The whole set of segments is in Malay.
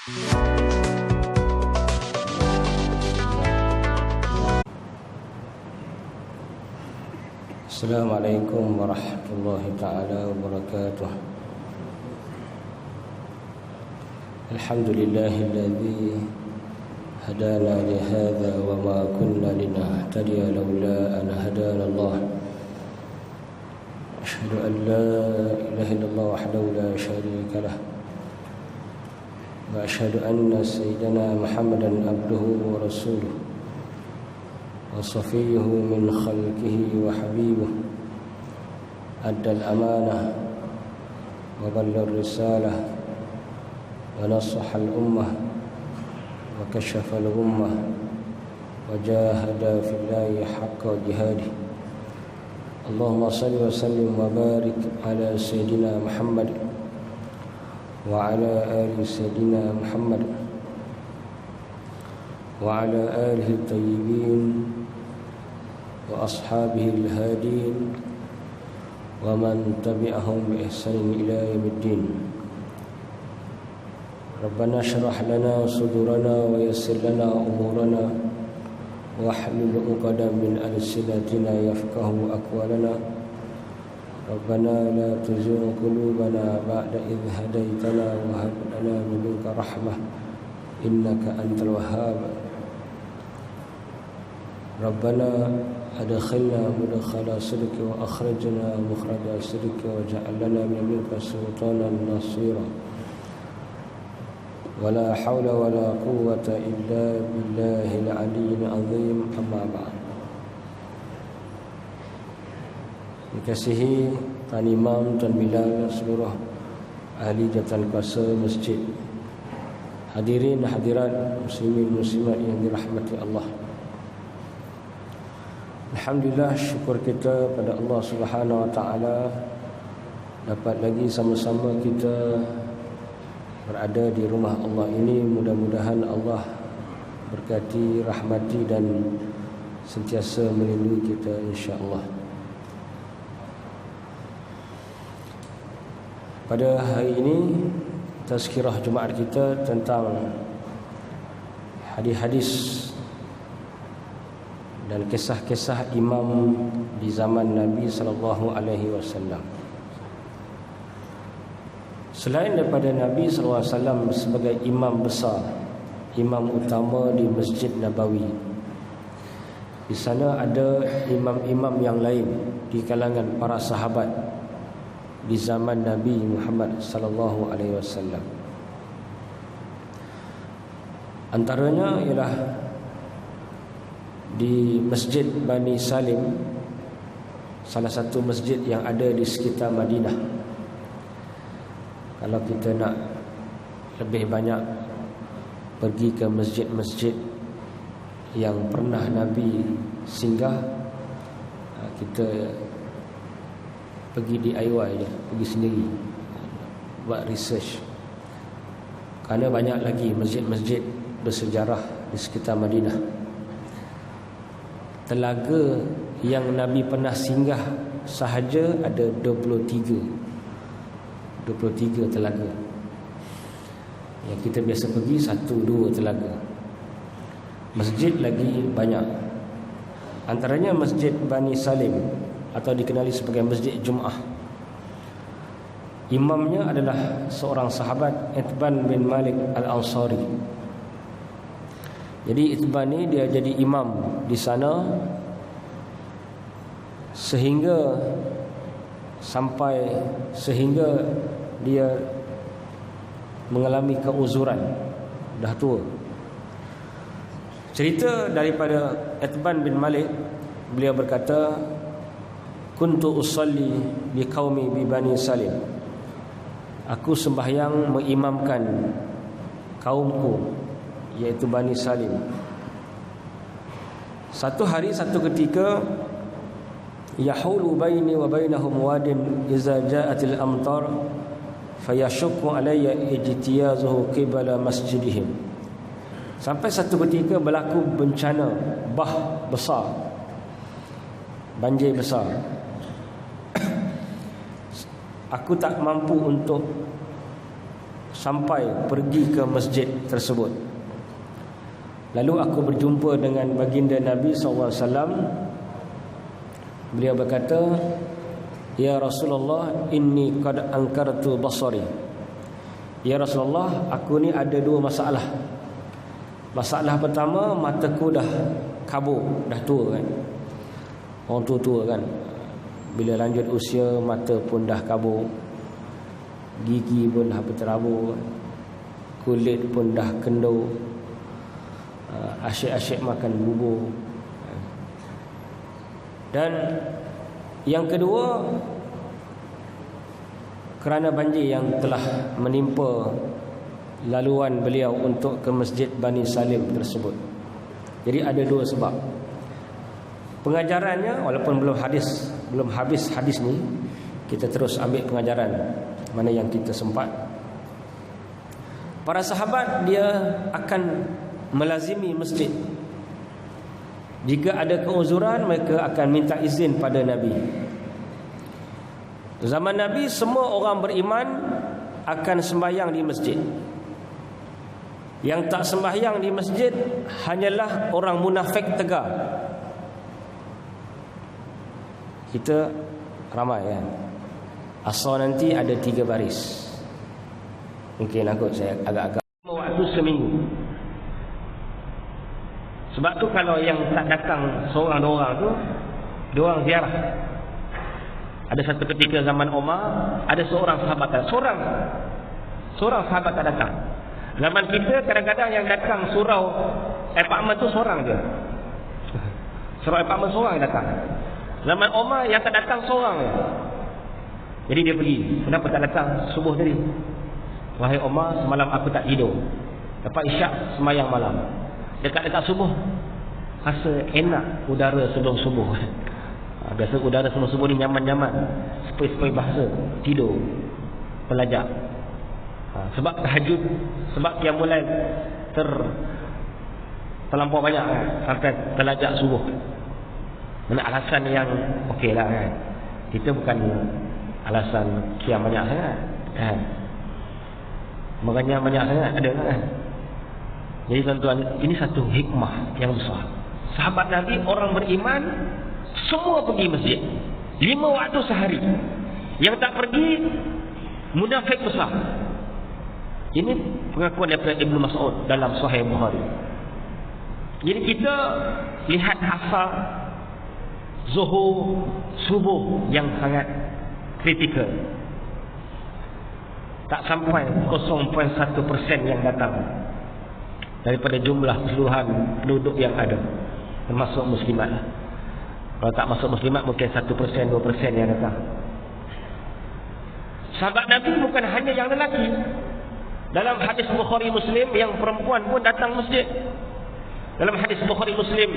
Assalamualaikum warahmatullahi ta'ala wabarakatuh. Alhamdulillahilladzi hadana lihadza wa ma kunna linahtadiya laula an hadana Allah. Asyhadu an la ilaha illallah wahdahu la syarika lah. Wa asyhadu anna sayyidana Muhammadan abduhu wa rasuluh. وصفيه من خلقه وحبيبه أدى الأمانة وبلغ الرسالة ونصح الأمة وكشف الغمة وجاهد في الله حق جهاده. اللهم صل وسلم وبارك على سيدنا محمد وعلى آل سيدنا محمد وعلى آله الطيبين وأصحابه الهادين ومن تبعهم بإحسان إلى يوم الدين. ربنا اشرح لنا صدورنا ويسر لنا أمورنا واحلل عقدة من ألسنتنا يفقهوا أقوالنا. ربنا لا تزغ قلوبنا بعد إذ هديتنا وهب لنا من لدنك رحمة إنك أنت الوهاب. ربنا أدخلنا مدخل صدق وأخرجنا مخرج صدق واجعل لنا من لدنك سلطانا نصيرا. ولا حول ولا قوة إلا بالله العلي العظيم. أما بعد. Dikasihi Tuan Imam, Tuan Bilal, seluruh ahli jawatan kuasa masjid, hadirin hadirat muslimin muslimat yang dirahmati Allah. Alhamdulillah, syukur kita pada Allah Subhanahu Wa Taala dapat lagi sama-sama kita berada di rumah Allah ini. Mudah-mudahan Allah berkati, rahmati dan sentiasa melindungi kita insya-Allah. Pada hari ini tazkirah Jumaat kita tentang hadis-hadis dan kisah-kisah imam di zaman Nabi sallallahu alaihi wasallam. Selain daripada Nabi sallallahu alaihi wasallam sebagai imam besar, imam utama di Masjid Nabawi, di sana ada imam-imam yang lain di kalangan para sahabat di zaman Nabi Muhammad sallallahu alaihi wasallam. Antaranya ialah di Masjid Bani Salim, salah satu masjid yang ada di sekitar Madinah. Kalau kita nak lebih banyak pergi ke masjid-masjid yang pernah Nabi singgah, kita pergi DIY je, pergi sendiri, buat research. Kerana banyak lagi masjid-masjid bersejarah di sekitar Madinah. Telaga yang Nabi pernah singgah sahaja ada 23 telaga. Yang kita biasa pergi 1-2 telaga. Masjid lagi banyak. Antaranya Masjid Bani Salim atau dikenali sebagai Masjid Jum'ah. Imamnya adalah seorang sahabat, Itban bin Malik Al-Ansari. Jadi Itban ni dia jadi imam di sana sehingga dia mengalami keuzuran, dah tua. Cerita daripada Itban bin Malik, beliau berkata, kuntu usalli bi qaumi bi Bani Salim. Aku sembahyang mengimamkan kaumku, iaitu Bani Salim. Satu hari, satu ketika, yahulu baini wa bainahum wadin iza ja'atil amtar fayashukku alayya ijtiyazuhu qibala masjidihim. Sampai satu ketika berlaku bencana bah besar, banjir besar. Aku tak mampu untuk sampai pergi ke masjid tersebut. Lalu aku berjumpa dengan baginda Nabi SAW. Beliau berkata, "Ya Rasulullah, inni qad ankartu basari." Ya Rasulullah, aku ni ada dua masalah. Masalah pertama, mataku dah kabur, dah tua kan. Orang tua-tua kan, bila lanjut usia mata pun dah kabur, gigi pun dah berterabur, kulit pun dah kendur, asyik-asyik makan bubur. Dan yang kedua, kerana banjir yang telah menimpa laluan beliau untuk ke Masjid Bani Salim tersebut. Jadi ada dua sebab. Pengajarannya, walaupun belum habis hadis ni, kita terus ambil pengajaran mana yang kita sempat. Para sahabat dia akan melazimi masjid. Jika ada keuzuran, mereka akan minta izin pada Nabi. Zaman Nabi, semua orang beriman akan sembahyang di masjid. Yang tak sembahyang di masjid hanyalah orang munafik tegar. Kita ramai kan, asal nanti ada 3 baris. Mungkin aku saya agak-agak waktu seminggu. Sebab tu kalau yang tak datang seorang-dua tu, diorang ziarah. Ada satu ketika zaman Umar, ada seorang sahabat, seorang sahabat tak datang. Zaman kita kadang-kadang yang datang surau apartment tu seorang je. Surau apartment seorang yang datang. Zaman Umar yang tak datang seorang je. Jadi dia pergi, kenapa tak datang subuh tadi? Wahai Umar, semalam aku tak tidur. Lepas isyak sembahyang malam. Dekat-dekat subuh rasa enak udara sebelum subuh. Biasa udara sebelum subuh ni nyaman-nyaman, sepoi-sepoi bahasa, tidur, belajar. Sebab tahajud, sebab qiyamul lail terlampau banyak kan, sampai terlajak subuh. Mana alasan yang okey lah kan. Kita bukan alasan qiyam banyak sangat kan. Makanya banyak sangat ada kan. Jadi tuan-tuan, ini satu hikmah yang besar. Sahabat Nabi, orang beriman, semua pergi masjid 5 waktu sehari. Yang tak pergi, munafik besar. Ini pengakuan daripada Ibnu Mas'ud dalam Sahih Bukhari. Jadi kita lihat asal zuhur, subuh yang sangat kritikal. Tak sampai 0.1% yang datang daripada jumlah keseluruhan penduduk yang ada, termasuk muslimat. Kalau tak masuk muslimat mungkin 1%, 2% yang datang. Sahabat Nabi bukan hanya yang lelaki. Dalam hadis Bukhari Muslim, yang perempuan pun datang masjid. Dalam hadis Bukhari Muslim,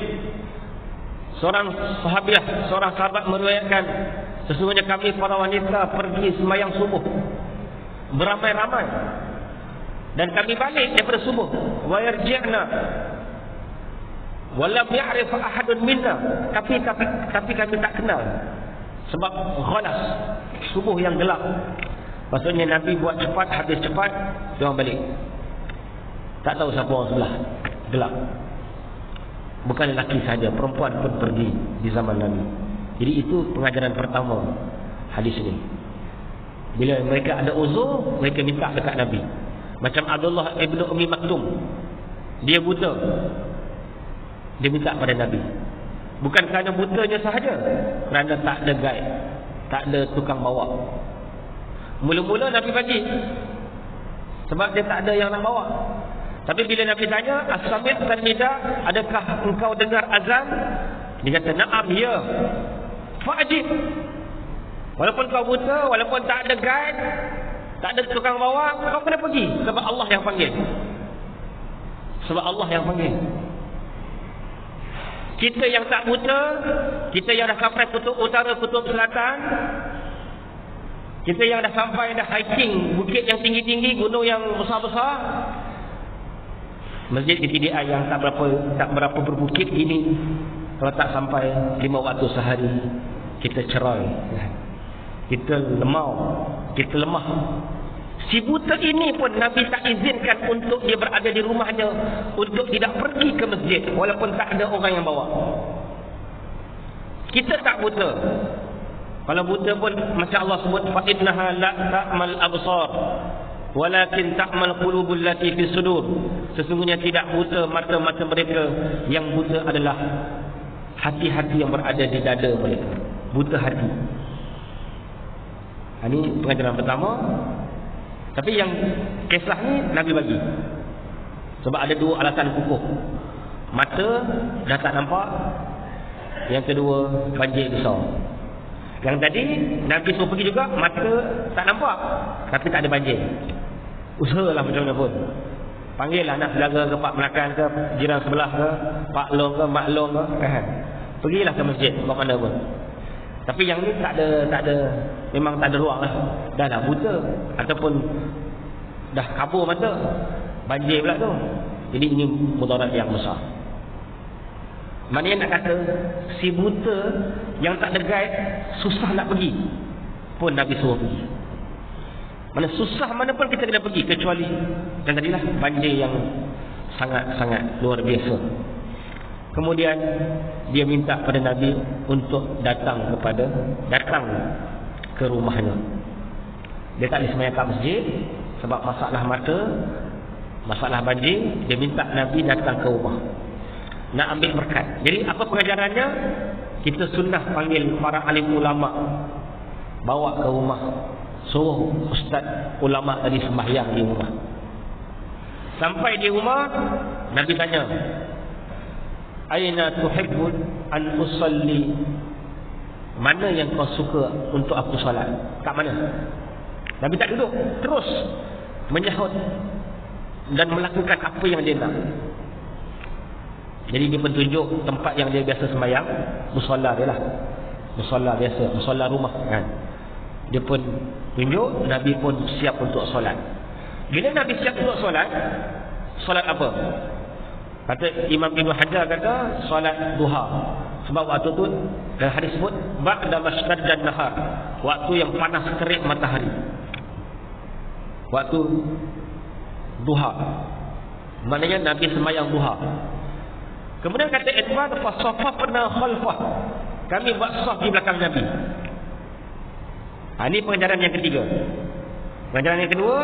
seorang sahabiah, seorang sahabat meriwayatkan, sesungguhnya kami para wanita pergi sembahyang subuh beramai-ramai, dan kami balik daripada subuh, wa yarji'na wa lam ya'rif ahadun minna, tapi kami tak kenal, sebab ghalas, subuh yang gelap. Maksudnya Nabi buat cepat, habis cepat, diorang balik. Tak tahu siapa orang sebelah, gelap. Bukan lelaki saja, perempuan pun pergi di zaman Nabi. Jadi itu pengajaran pertama hadis ini. Bila mereka ada uzur, mereka minta dekat Nabi. Macam Abdullah ibnu Ummi Maktum, dia buta, dia minta pada Nabi. Bukan kerana butanya sahaja, kerana tak ada guide, tak ada tukang bawa. Mula-mula Nabi bagi, sebab dia tak ada yang nak bawa. Tapi bila Nabi tanya, as-samit dan nida, adakah engkau dengar azan? Dia kata, na'am, ya. Fa'ajib. Walaupun kau buta, walaupun tak ada guide, tak ada tukang bawa, kau kena pergi. Sebab Allah yang panggil. Sebab Allah yang panggil. Kita yang tak buta, kita yang dah sampai kutub utara, kutub selatan, kita yang dah sampai, dah hiking bukit yang tinggi-tinggi, gunung yang besar-besar, masjid di TDI yang tak berapa berbukit ini, kalau tak sampai 5 waktu sehari, kita cerai, kita lemah Si buta ini pun Nabi tak izinkan untuk dia berada di rumahnya, untuk tidak pergi ke masjid walaupun tak ada orang yang bawa. Kita tak buta. Kalau buta pun macam Allah sebut, fa innaha la ta'mal absar walakin ta'mal qulubul lati fi sudur. Sesungguhnya tidak buta mata-mata mereka, yang buta adalah hati-hati yang berada di dada mereka. Buta hati. Ini pengajaran pertama. Tapi yang kisah ni Nabi bagi sebab ada dua alasan kukuh. Mata dah tak nampak, yang kedua banjir besar. Yang tadi Nabi suruh pergi juga, mata tak nampak tapi tak ada banjir. Usahalah macam mana pun, panggil lah anak saudara ke Pak Melakang ke jiran sebelah ke Pak Long ke Mak Long ke, pergilah ke masjid ke mana pun. Tapi yang ni tak ada, memang tak ada ruang lah. Dah buta ataupun dah kabur mata, banjir pula tu. Jadi ini mudarat yang besar. Maknanya nak kata si buta yang tak ada guide, susah nak pergi pun Nabi suruh pergi. Mana susah mana pun kita kena pergi, kecuali yang tadilah banjir yang sangat-sangat luar biasa. Kemudian dia minta pada Nabi untuk datang ke rumahnya. Dia tak boleh sembahyang kat masjid sebab masalah mata, masalah banjir. Dia minta Nabi datang ke rumah nak ambil berkat. Jadi apa pengajarannya? Kita sunnah panggil para alim ulama, bawa ke rumah, suruh ustaz ulama tadi sembahyang di rumah. Sampai di rumah, Nabi tanya, aina tuhibbun an usalli, mana yang kau suka untuk aku solat? Kat mana? Nabi tak duduk, terus menyahut dan melakukan apa yang dia nak. Jadi dia pun tunjuk tempat yang dia biasa sembahyang, musalla dia lah, musalla biasa, musalla rumah kan. Dia pun tunjuk, Nabi pun siap untuk solat. Bila Nabi siap untuk solat, solat apa? Kata Imam Ibn Hajar, kata solat duha. Sebab waktu tu dalam hadis sebut ba'da masydad nahar, waktu yang panas terik matahari, waktu duha. Maknanya Nabi sembahyang duha. Kemudian kata Ibn fa safafna khalfah, kami buat saf di belakang Nabi. Ini pengajaran yang ketiga. Pengajaran yang kedua,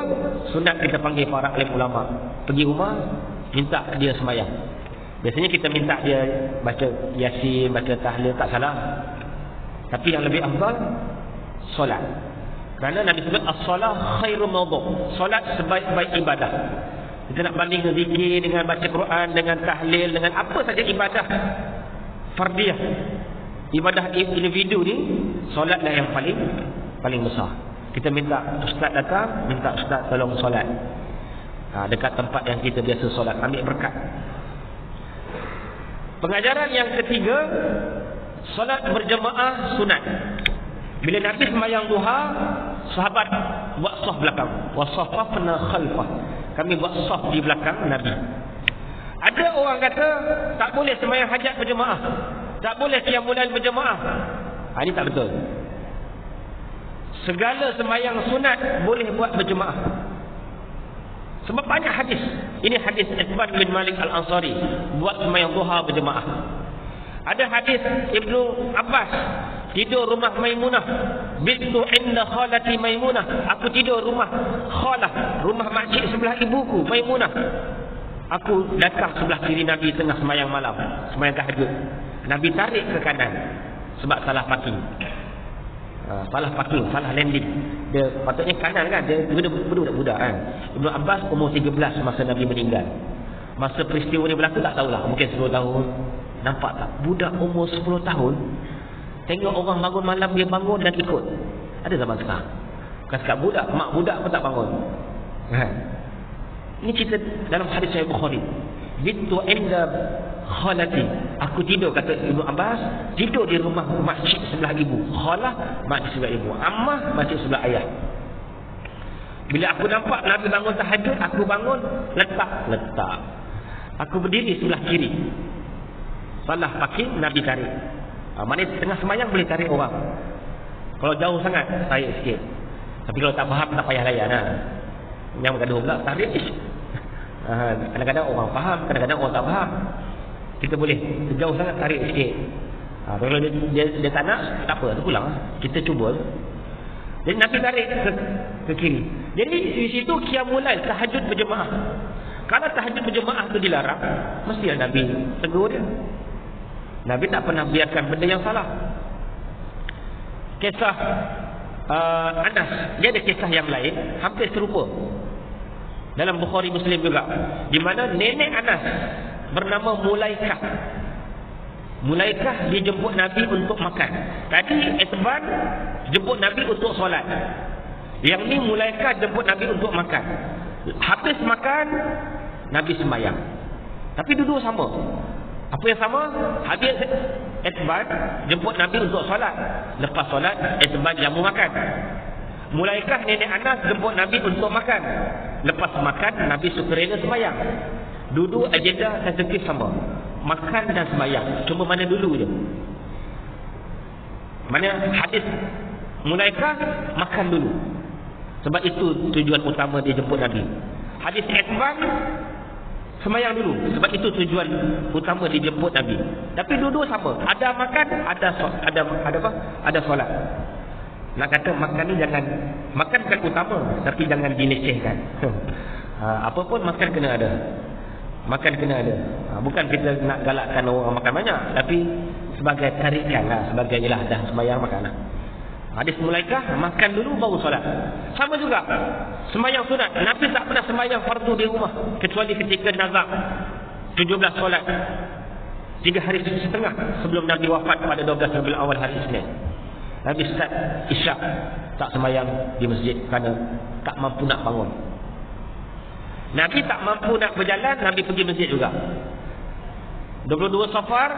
sunat kita panggil para alim ulama, pergi rumah, minta dia sembahyang. Biasanya kita minta dia baca Yasin, baca tahlil, tak salah. Tapi yang lebih afdal solat. Kerana Nabi sebut as-salah khairu mawdu', solat sebaik-baik ibadah. Kita nak banding zikir dengan baca Quran, dengan tahlil, dengan apa saja ibadah fardiyah, ibadah individu ni, solatlah yang paling besar. Kita minta ustaz datang, minta ustaz tolong solat dekat tempat yang kita biasa solat, ambil berkat. Pengajaran yang ketiga, solat berjemaah sunat. Bila Nabi sembahyang duha, sahabat buat saf belakang, wa safafna khalfah, kami buat saf di belakang Nabi. Ada orang kata tak boleh sembahyang hajat berjemaah, tak boleh qiyamul lail berjemaah. Ini tak betul. Segala sembahyang sunat boleh buat berjemaah. Sebab banyak hadis. Ini hadis Uthman bin Malik Al-Ansari, buat sembahyang duha berjemaah. Ada hadis Ibnu Abbas, tidur rumah Maimunah, bitu inda khalati Maimunah, aku tidur rumah khalah, rumah makcik sebelah ibuku Maimunah. Aku datang sebelah kiri Nabi tengah sembahyang malam, sembahyang tahajud. Nabi tarik ke kanan sebab salah parking. Salah parking, salah landing. Dia patutnya kanan kan, dia budak-budak kan. Ibnu Abbas umur 13 masa Nabi meninggal. Masa peristiwa ni berlaku tak tahulah, mungkin 10 tahun. Nampak tak? Budak umur 10 tahun tengok orang bangun malam, dia bangun dan ikut. Ada zaman sekarang. Bukan sekat budak, mak budak pun tak bangun. Ini cerita dalam hadis Sahih Bukhari. Bitu inda khalati, aku tidur, kata Ibnu Abbas, tidur di rumah makcik sebelah ibu. Khalah, makcik sebelah ibu. Ammah, makcik sebelah ayah. Bila aku nampak Nabi bangun tahajud, aku bangun, letak. Aku berdiri sebelah kiri. Salah parking, Nabi tarik. Maknanya tengah sembahyang boleh tarik orang. Kalau jauh sangat, tarik sikit. Tapi kalau tak faham, tak payah layan. Yang bergaduh pula tarik. Kadang-kadang orang faham, kadang-kadang orang tak faham. Kita boleh jauh sangat tarik sikit. Kalau dia tak nak, tak apa, tu pulang. Kita cuba. Jadi Nabi tarik ke kiri. Jadi di situ qiyamul lail, tahajud berjemaah. Kalau tahajud berjemaah tu dilarang, mestilah Nabi tegur dia. Nabi tak pernah biarkan benda yang salah. Kisah Anas, dia ada kisah yang lain hampir serupa dalam Bukhari Muslim juga, di mana nenek Anas bernama Mulaikah. Mulaikah dijemput Nabi untuk makan. Tadi Itban jemput Nabi untuk solat. Yang ni Mulaikah jemput Nabi untuk makan. Habis makan, Nabi sembahyang. Tapi duduk sama. Apa yang sama? Habis Itban jemput Nabi untuk solat. Lepas solat, Itban jamu makan. Mulaikah nenek Anas jemput Nabi untuk makan. Lepas makan, Nabi sukarela sembahyang. Duduk agenda sensitif sama. Makan dan sembahyang. Cuma mana dulu je. Mana hadis Mulaikah makan dulu. Sebab itu tujuan utama dia jemput Nabi. Hadis Itban sembahyang dulu. Sebab itu tujuan utama dia jemput Nabi. Tapi duduk sama. Ada makan, ada apa? Ada solat. Nak kata makan ni jangan, makan kan utama, tapi jangan dilecehkan. Apa pun makan kena ada. Makan kena ada. Bukan kita nak galakkan orang makan banyak, tapi sebagai tarikan lah, sebagai jelah dah sembahyang makan lah. Hadis Mulaikah makan dulu baru solat. Sama juga sembahyang sunat. Nabi tak pernah sembahyang fardu di rumah kecuali ketika nazar 17 solat 3 hari setengah sebelum Nabi wafat pada 12 Rabiul Awal hari Isnin. Nabi start Isyak tak sembahyang di masjid kerana tak mampu nak bangun. Nabi tak mampu nak berjalan, Nabi pergi masjid juga. 22 Safar,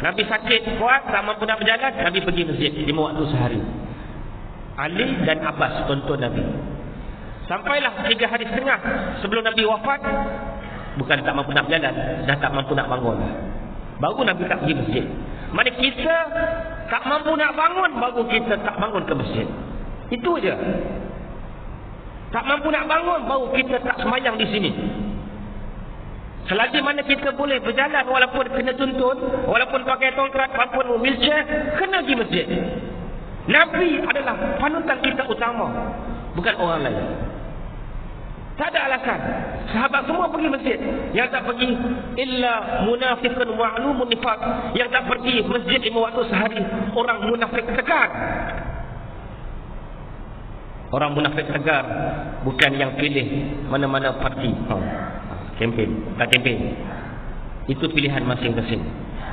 Nabi sakit kuat, tak mampu nak berjalan, Nabi pergi masjid 5 waktu sehari. Ali dan Abbas tonton Nabi. Sampailah 3 hari setengah sebelum Nabi wafat, bukan tak mampu nak berjalan, dah tak mampu nak bangun. Baru Nabi tak pergi masjid. Mana kita tak mampu nak bangun, baru kita tak bangun ke masjid. Itu je. Tak mampu nak bangun, baru kita tak sembahyang di sini. Selagi mana kita boleh berjalan walaupun kena tuntun, walaupun pakai tongkat, walaupun wheelchair, kena pergi masjid. Nabi adalah panutan kita utama, bukan orang lain. Tak ada alasan. Sahabat semua pergi masjid. Yang tak pergi illa munafiqun wa'lumun nifaq. Yang tak pergi masjid 5 waktu sehari, orang munafik tegar. Orang munafik tegar bukan yang pilih mana-mana parti. Kempen, tak kempen. Itu pilihan masing-masing.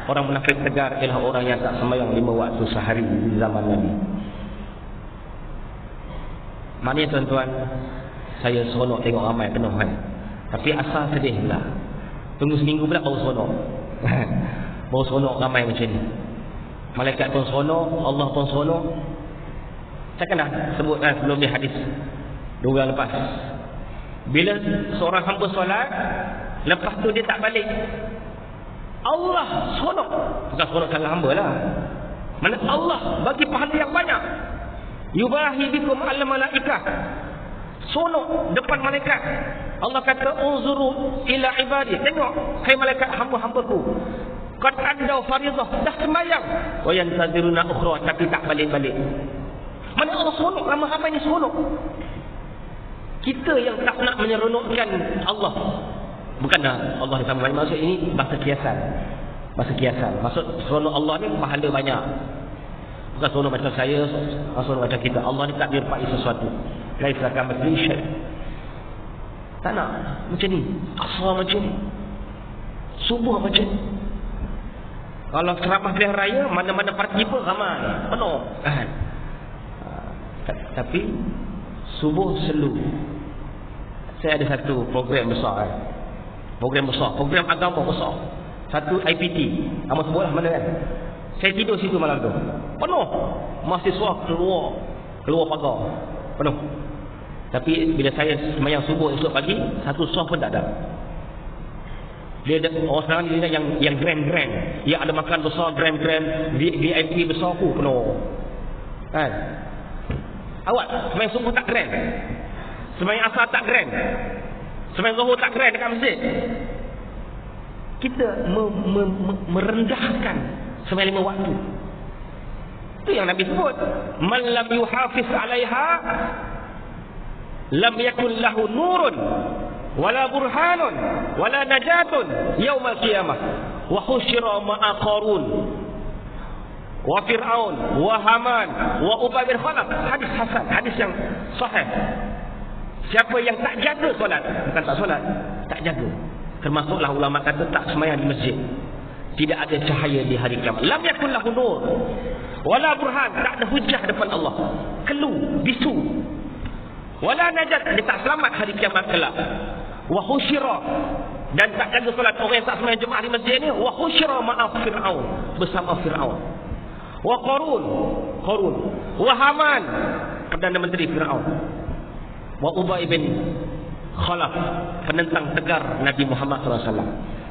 Orang munafik tegar ialah orang yang tak sembahyang 5 waktu sehari di zaman Nabi. Maknanya tuan-tuan, saya seronok tengok ramai penuh kan. Tapi asal sedih pula. Tunggu seminggu pula baru seronok. Baru seronok ramai macam ni. Malaikat pun seronok, Allah pun seronok. Saya kan dah sebut kan sebelum ni hadis 2 bulan lepas. Bila seorang hamba solat, lepas tu dia tak balik, Allah seronok. Bukan seronok sangat hamba lah. Mana Allah bagi pahala yang banyak. Yubahi bikum al malaikah. Seronok depan malaikat. Allah kata unzuru ila ibadi. Tengok hai malaikat hamba-hambaku. Qad adau faridah, dah sembahyang. Wa yantaziruna ukhra, tapi tak balik-balik. Mana Allah seronok, ramai-ramai ni seronok. Kita yang tak nak menyeronokkan Allah. Bukanlah Allah sama banyak. Maksud ini bahasa kiasan. Bahasa kiasan. Maksud seronok Allah ni pahala banyak. Bukan seronok macam saya, seronok macam kita. Allah ni tak dirpai sesuatu. Laisa kamitslihi syai'. Tak nak macam ni. Asal macam ni. Subuh macam ni. Kalau ceramah pilihan raya, mana-mana parti pun ramai, penuh kan. Tapi subuh selu. Saya ada satu program besar kan. Program besar, program agama besar. Satu IPT. Kamu sebutlah mana kan. Saya tidur situ malam tu. Penuh. Mahasiswa keluar pagar. Penuh. Tapi bila saya sembahyang subuh esok pagi, satu soh pun tak ada. Dia ada orang sekarang dia yang grand. Yang ada makan besar grand VIP besar pun penuh. Kan? Awak sembahyang subuh tak grand. Sembahyang asar tak grand. Sembahyang zuhur tak grand dekat masjid. Kita merendahkan sembahyang 5 waktu. Itu yang Nabi sebut. Man lam yuhafiz 'alaiha lam yakun lahu nurun wala burhanun wala najatun yaumal qiyamah wa husyira ma'a qarun wa fir'aun wa haman wa ubay bin khalaf. Hadis hasan, hadis yang sahih. Siapa yang tak jaga solat, bukan tak solat, tak jaga, termasuklah ulama kata tak sembahyang di masjid, tidak ada cahaya di hari kiamat. Lam yakun lahu nur wala burhan, tak ada hujah depan Allah, keluh bisu, wala najat, dia tak selamat hari kiamat kelak. Wa husyira, dan tak jaga solat, orang yang tak sembahyang Jumaat di masjid ni, wa husyira ma'a fir'aun, bersama Fir'aun, wa qarun, wa haman, perdana menteri Fir'aun, wa ubay bin khalaf, penentang tegar Nabi Muhammad SAW.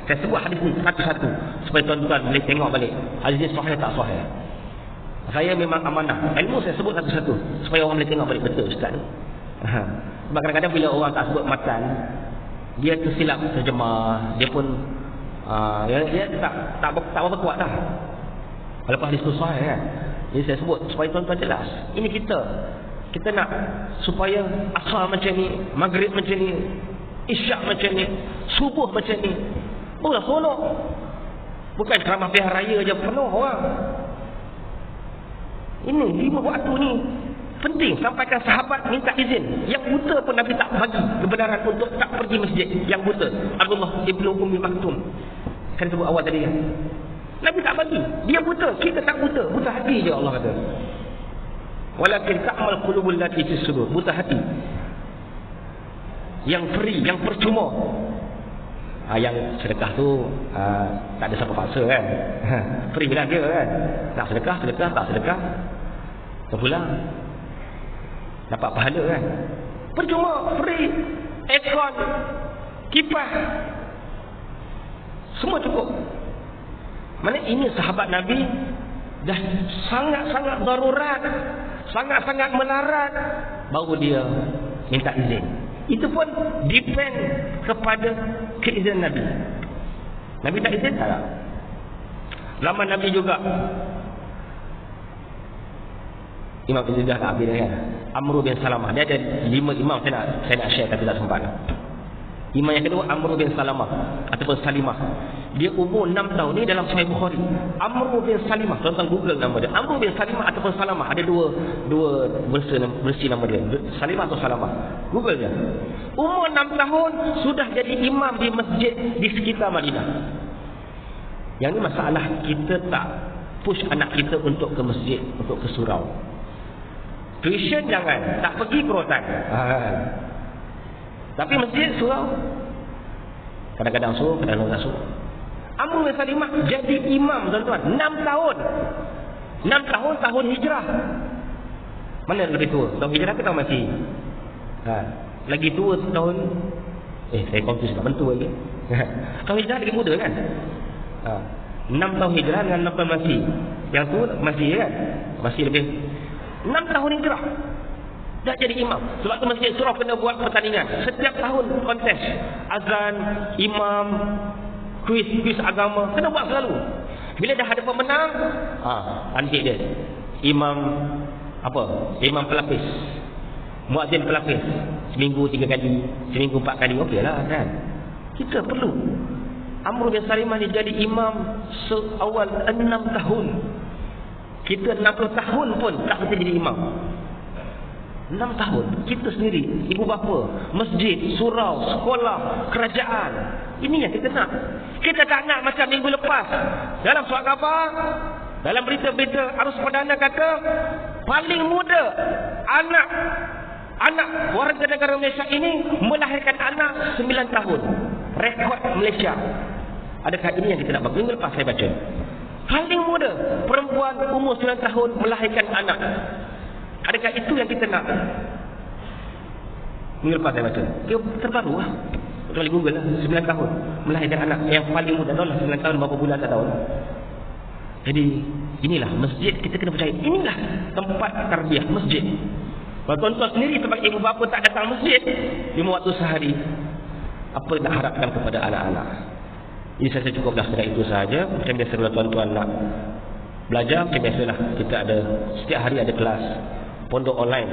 Saya sebut hadis ni satu-satu supaya tuan-tuan boleh tengok balik hadis ni sahih tak sahih. Saya memang amanah, ilmu saya sebut satu-satu supaya orang boleh tengok balik betul ustaz ni. Sebab kadang-kadang bila orang tak sebut matan, dia tersilap terjemah, dia pun dia tak berapa kuat dah. Walaupun hadis tu sahih kan. Jadi saya sebut supaya tuan-tuan jelas. Ini kita nak supaya asar macam ni, maghrib macam ni, isyak macam ni, subuh macam ni. Boleh sonok. Bukan ceramah pilihan raya je penuh orang. Ini 5 waktu ni penting. Sampaikan sahabat minta izin. Yang buta pun Nabi tak bagi kebenaran untuk tak pergi masjid. Yang buta, Abdullah ibnu Ummi Maktum, kan sebut awal tadi kan, Nabi tak bagi. Dia buta, kita tak buta. Buta hati je Allah kata. Walakin ta'mal qulubul lati fis sudur. Buta hati. Yang free, yang percuma. Yang sedekah tu tak ada siapa paksa kan. Free lah dia kan. Nak sedekah, tak sedekah terpulang, dapat pahala kan. Percuma, free, aircon, kipas, semua cukup. Mana ini sahabat Nabi dah sangat-sangat darurat, sangat-sangat melarat, baru dia minta izin. Itu pun depend kepada keizinan Nabi. Nabi tak izin tak? Lama Nabi juga Imam Izzuddin dah habis kan. Amr bin Salamah. Dia ada 5 imam saya nak share tapi tak sempat. Imam yang kedua Amr bin Salamah ataupun Salimah. Dia umur 6 tahun ni dalam Sahih Bukhari. Amr bin Salimah, tuan-tuan Google nama dia. Amr bin Salimah ataupun Salamah, ada dua versi nama dia. Salimah atau Salamah. Google dia. Umur 6 tahun sudah jadi imam di masjid di sekitar Madinah. Yang ni masalah kita tak push anak kita untuk ke masjid, untuk ke surau. Tuition jangan, tak pergi kerotan. Tapi masjid, surau, kadang-kadang suruh, kadang-kadang tak suruh. Amr bin Salimah jadi imam tuan-tuan 6 tahun. 6 tahun, tahun hijrah. Mana lebih tua? Tahun hijrah ke tahun masih? Lagi tua tahun saya confuse tak bentuk lagi. Tahun hijrah lagi muda kan? 6 tahun hijrah dengan 6 tahun masih. Yang tu masih kan? Masih lebih 6 tahun hijrah dah jadi imam. Sebab tu masjid surau kena buat pertandingan. Setiap tahun kontes azan, imam, kuis agama, kena buat selalu. Bila dah ada pemenang, antik dia imam imam pelapis, muazzin pelapis, seminggu 3 kali, seminggu 4 kali, okeylah kan. Kita perlu. Amr bin Salimah ni jadi imam seawal 6 tahun. Kita 60 tahun pun tak bisa jadi imam. 6 tahun. Kita sendiri, ibu bapa, masjid, surau, sekolah, kerajaan. Ini yang kita nak. Kita tak nak macam minggu lepas dalam surat khabar, dalam berita-berita arus perdana kata paling muda anak warga negara Malaysia ini melahirkan anak 9 tahun. Rekod Malaysia. Adakah ini yang kita nak? Minggu lepas saya baca. Paling muda perempuan umur 9 tahun melahirkan anak. Adakah itu yang kita nak? Minggu lepas saya baca. Dia terbaru lah. Kecuali Google lah. 9 tahun melahirkan anak. Yang paling muda tahu lah 9 tahun berapa bulan tak tahu. Jadi inilah masjid, kita kena percaya. Inilah tempat tarbiyah masjid. Kalau tuan-tuan sendiri sebagai ibu bapa tak datang masjid 5 waktu sehari, apa nak harapkan kepada anak-anak? Ini saya cukuplah setakat itu sahaja. Macam biasa kalau tuan-tuan nak belajar, macam biasalah kita ada setiap hari ada kelas pondok online.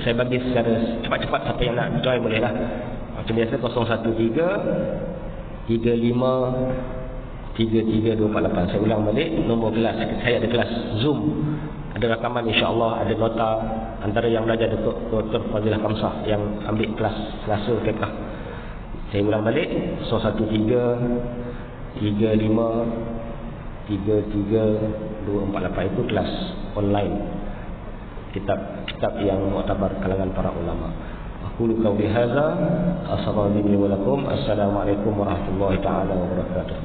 Saya bagi secara cepat-cepat, siapa yang nak join boleh lah. Macam biasa 013 35 33 248. Saya ulang balik nombor kelas. Saya ada kelas Zoom, ada rakaman, insya-Allah ada nota antara yang belajar Dr. Fadilah Kamsah yang ambil kelas Selasa fiqh. Saya ulang balik 013 35 33 248 itu kelas online, kitab yang muktabar kalangan para ulama. Aku qauli hadza, assalamualaikum warahmatullahi wabarakatuh.